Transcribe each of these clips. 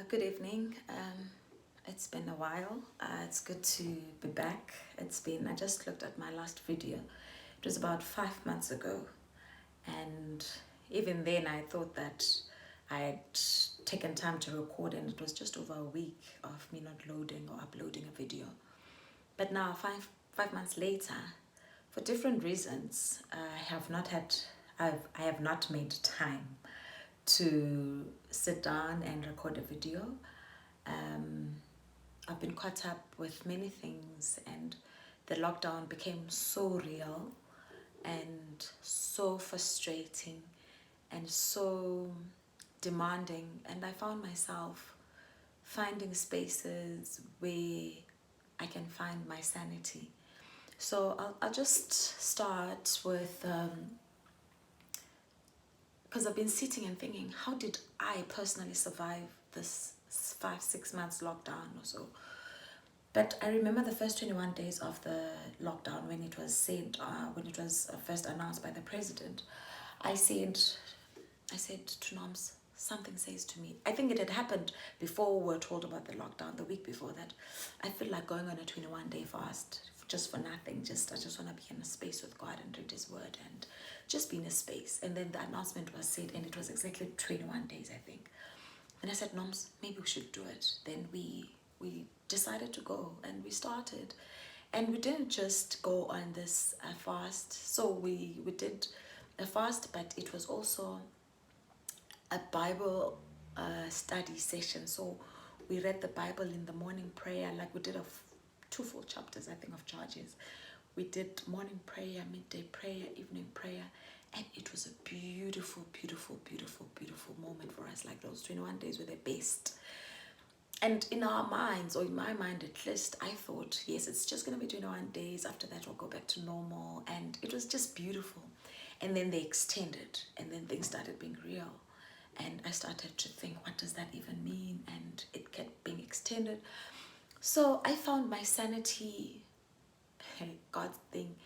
Good evening. It's been a while. It's good to be back. I just looked at my last video. It was about 5 months ago. And even then, I thought that I had taken time to record, and it was just over a week of me not loading or uploading a video. But now, five months later, for different reasons, I have not made time to sit down and record a video. I've been caught up with many things, and the lockdown became so real and so frustrating and so demanding, and I found myself finding spaces where I can find my sanity. So I'll just start with because I've been sitting and thinking, how did I personally survive this 5-6 months lockdown or so? But I remember the first 21 days of the lockdown when it was said, when it was first announced by the president. I said to Noms, something says to me, I think it had happened before we were told about the lockdown, the week before that. I feel like going on a 21-day fast just for nothing. I just want to be in a space with God and read His Word and just be in a space. And then the announcement was said, and it was exactly 21 days, I think. And I said, Noms, maybe we should do it. Then we decided to go, and we started. And we didn't just go on this fast. So we did a fast, but it was also a Bible study session. So we read the Bible in the morning prayer, like we did two full chapters, I think, of Judges. We did morning prayer, midday prayer, evening prayer, and it was a beautiful, beautiful, beautiful, beautiful moment for us. Like those 21 days were the best. And in our minds, or in my mind at least, I thought, yes, it's just going to be 21 days. After that, we'll go back to normal. And it was just beautiful. And then they extended, and then things started being real. And I started to think, what does that even mean? And it kept being extended. So I found my sanity, God's thing,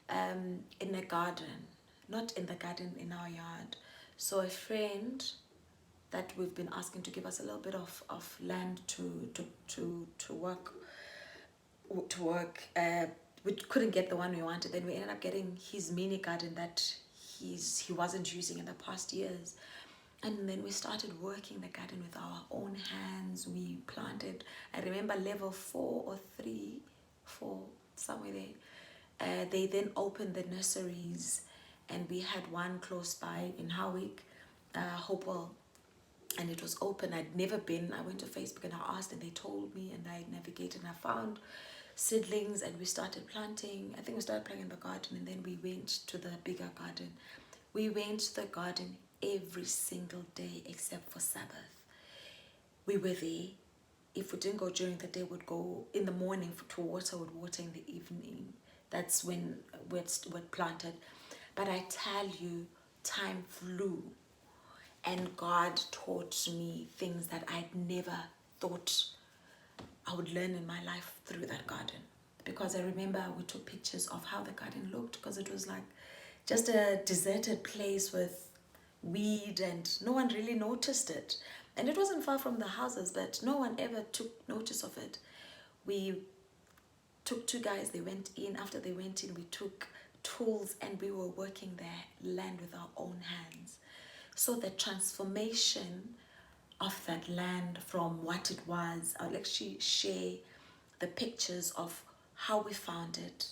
in a garden, not in the garden in our yard. So a friend that we've been asking to give us a little bit of land to work. We couldn't get the one we wanted. Then we ended up getting his mini garden that he wasn't using in the past years. And then we started working the garden with our own hands. We planted, I remember level 4 or 3, 4, somewhere there. They then opened the nurseries, and we had one close by in Howick, Hopewell, and it was open. I'd never been. I went to Facebook and I asked, and they told me, and I navigated and I found seedlings, and we started planting. I think we started planting in the garden, and then we went to the bigger garden. We went to the garden every single day except for Sabbath. We were there. If we didn't go during the day, we'd go in the morning to water, we'd water in the evening. That's when we'd planted. But I tell you, time flew. And God taught me things that I'd never thought I would learn in my life through that garden. Because I remember we took pictures of how the garden looked, because it was like just a deserted place with weed, and no one really noticed it. And it wasn't far from the houses, but no one ever took notice of it. We took 2 guys, they went in. After they went in, we took tools, and we were working the land with our own hands. So the transformation of that land from what it was, I'll actually share the pictures of how we found it.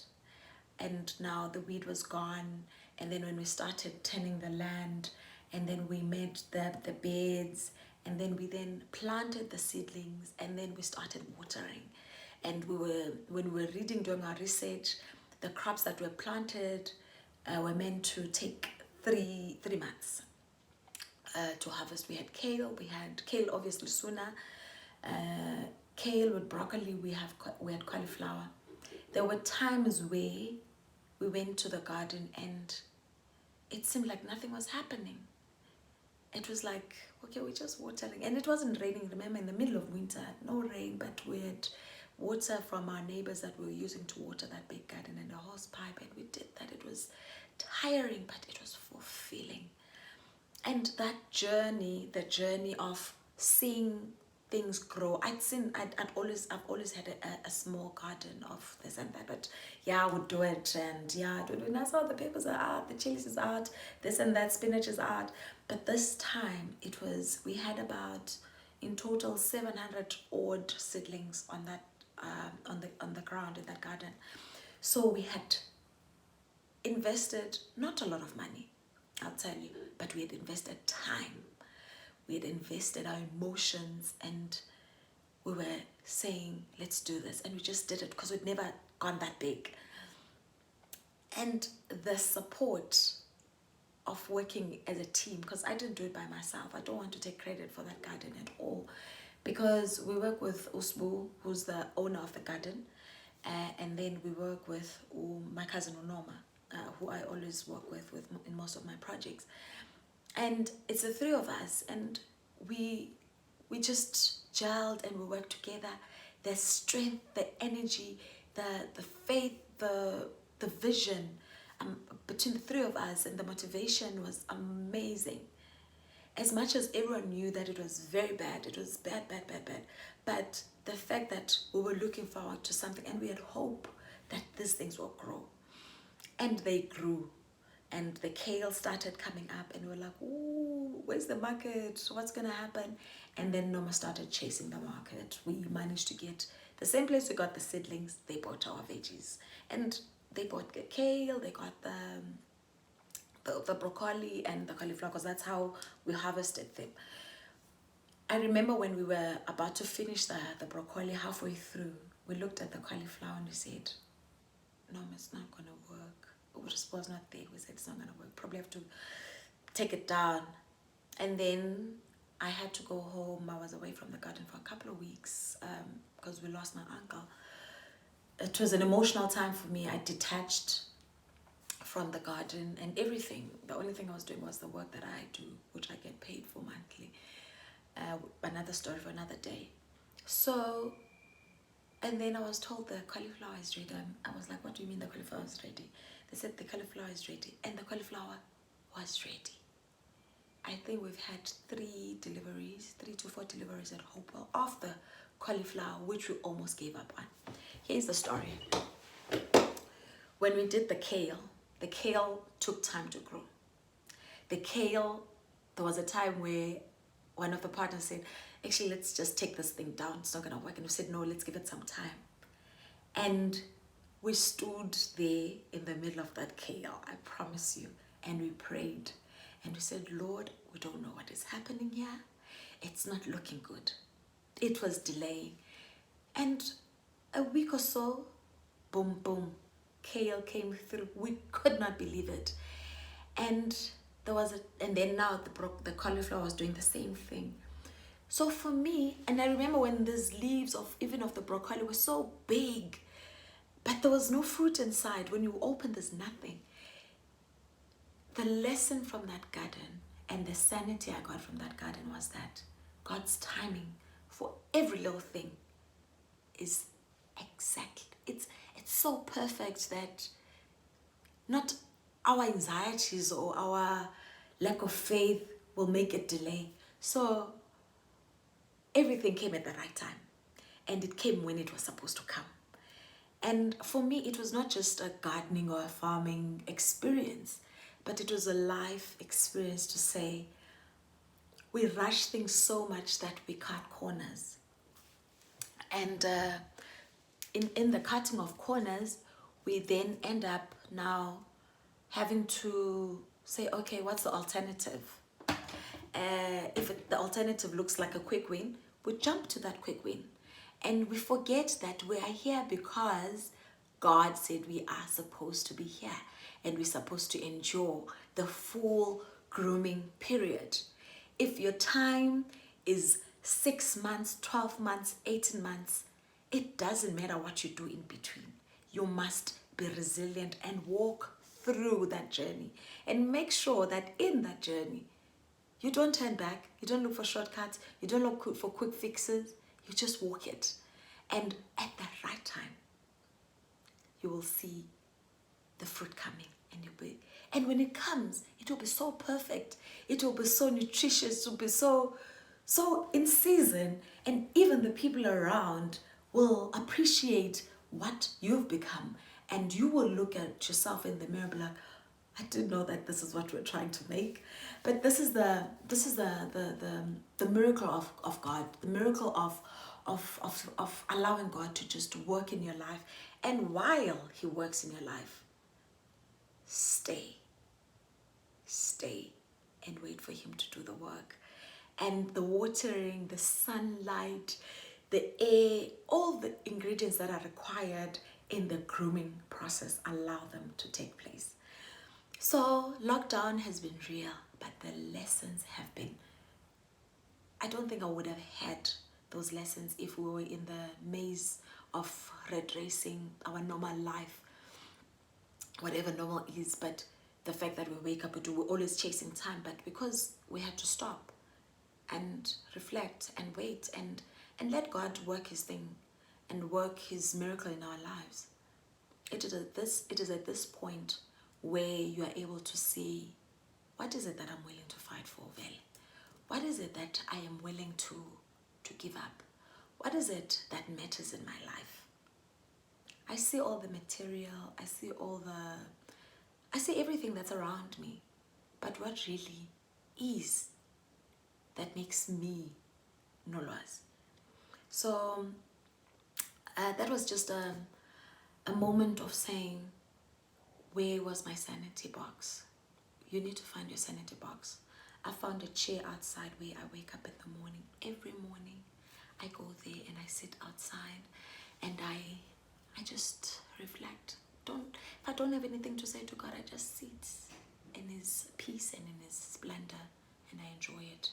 And now the weed was gone, and then when we started tending the land, and then we made the beds, and then we planted the seedlings, and then we started watering. And when we were reading, doing our research, the crops that were planted were meant to take 3 months to harvest. We had kale obviously sooner, kale with broccoli, we had cauliflower. There were times where we went to the garden and it seemed like nothing was happening. It was like, okay, we're just watering. And it wasn't raining. Remember, in the middle of winter, no rain, but we had water from our neighbors that we were using to water that big garden, and a hose pipe, and we did that. It was tiring, but it was fulfilling. And that journey, the journey of seeing things grow. I've always had a small garden of this and that, but yeah, I would do it, and yeah, and I saw the peppers are out, the chilies is out, this and that, spinach is out. But this time we had about, in total, 700 odd seedlings on that, on the ground in that garden. So we had invested not a lot of money, I'll tell you, but we had invested time. We had invested our emotions, and we were saying, let's do this. And we just did it because we'd never gone that big. And the support of working as a team, because I didn't do it by myself. I don't want to take credit for that garden at all, because we work with Usbu, who's the owner of the garden, and then we work with my cousin Unoma, who I always work with in most of my projects. And it's the three of us, and we just gelled and we worked together. The strength, the energy, the faith, the vision between the three of us, and the motivation was amazing. As much as everyone knew that it was very bad, it was bad, but the fact that we were looking forward to something, and we had hope that these things will grow. And they grew. And the kale started coming up, and we were like, ooh, where's the market? What's going to happen? And then Noma started chasing the market. We managed to get the same place we got the seedlings, they bought our veggies. And they bought the kale, they got the broccoli and the cauliflower, because that's how we harvested them. I remember when we were about to finish the broccoli, halfway through, we looked at the cauliflower and we said, no, it's not going to work. The response was not there. We said, it's not going to work. Probably have to take it down. And then I had to go home. I was away from the garden for a couple of weeks because we lost my uncle. It was an emotional time for me. I detached from the garden and everything. The only thing I was doing was the work that I do, which I get paid for monthly. Another story for another day. So, and then I was told the cauliflower is ready. I was like, what do you mean the cauliflower is ready? They said the cauliflower is ready, and the cauliflower was ready. I think we've had 3 to 4 deliveries at Hopewell of the cauliflower, which we almost gave up on. Here's the story. When we did the kale took time to grow. The kale, there was a time where one of the partners said, actually, let's just take this thing down. It's not going to work. And we said, no, let's give it some time. And we stood there in the middle of that kale, I promise you, and we prayed. And we said, Lord, we don't know what is happening here. It's not looking good. It was delaying. And a week or so, boom, boom, kale came through. We could not believe it. And then now the cauliflower was doing the same thing. So for me, and I remember when these leaves of the broccoli were so big, but there was no fruit inside. When you open, there's nothing. The lesson from that garden and the sanity I got from that garden was that God's timing for every little thing is exact. It's so perfect that not our anxieties or our lack of faith will make it delay. So everything came at the right time, and it came when it was supposed to come. And for me, it was not just a gardening or a farming experience, but it was a life experience to say, we rush things so much that we cut corners. And in the cutting of corners, we then end up now having to say, okay, what's the alternative? If the alternative looks like a quick win, we jump to that quick win. And we forget that we are here because God said we are supposed to be here, and we're supposed to endure the full grooming period. If your time is 6 months, 12 months, 18 months, it doesn't matter what you do in between. You must be resilient and walk through that journey, and make sure that in that journey, you don't turn back, you don't look for shortcuts, you don't look for quick fixes, you just walk it. And at the right time, you will see the fruit coming. And when it comes, it will be so perfect. It will be so nutritious. It will be so So in season, and even the people around will appreciate what you've become, and you will look at yourself in the mirror and be like, I didn't know that this is what we're trying to make. But this is the miracle of God, the miracle of allowing God to just work in your life. And while he works in your life, stay and wait for him to do the work. And the watering, the sunlight, the air, all the ingredients that are required in the grooming process, allow them to take place. So lockdown has been real, but the lessons have been, I don't think I would have had those lessons if we were in the maze of red racing, our normal life, whatever normal is. But the fact that we wake up, we're always chasing time, but because we had to stop and reflect and wait and let God work his thing and work his miracle in our lives. It is at this point where you are able to see, what is it that I'm willing to fight for, Vele? What is it that I am willing to give up? What is it that matters in my life? I see all the material, I see everything that's around me, but what really is that makes me Nolwazi? So that was just a moment of saying, where was my sanity box? You need to find your sanity box. I found a chair outside where I wake up in the morning. Every morning I go there and I sit outside and I just reflect. If I don't have anything to say to God, I just sit in his peace and in his splendor and I enjoy it.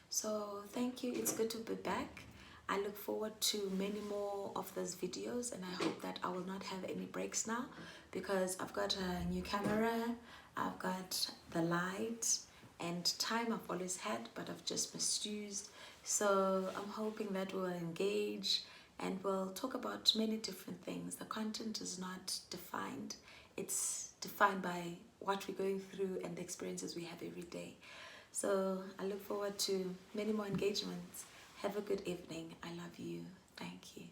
So thank you. It's good to be back. I look forward to many more of those videos, and I hope that I will not have any breaks now because I've got a new camera, I've got the light, and time I've always had, but I've just misused. So I'm hoping that we'll engage and we'll talk about many different things. The content is not defined. It's defined by what we're going through and the experiences we have every day. So I look forward to many more engagements. Have a good evening. I love you. Thank you.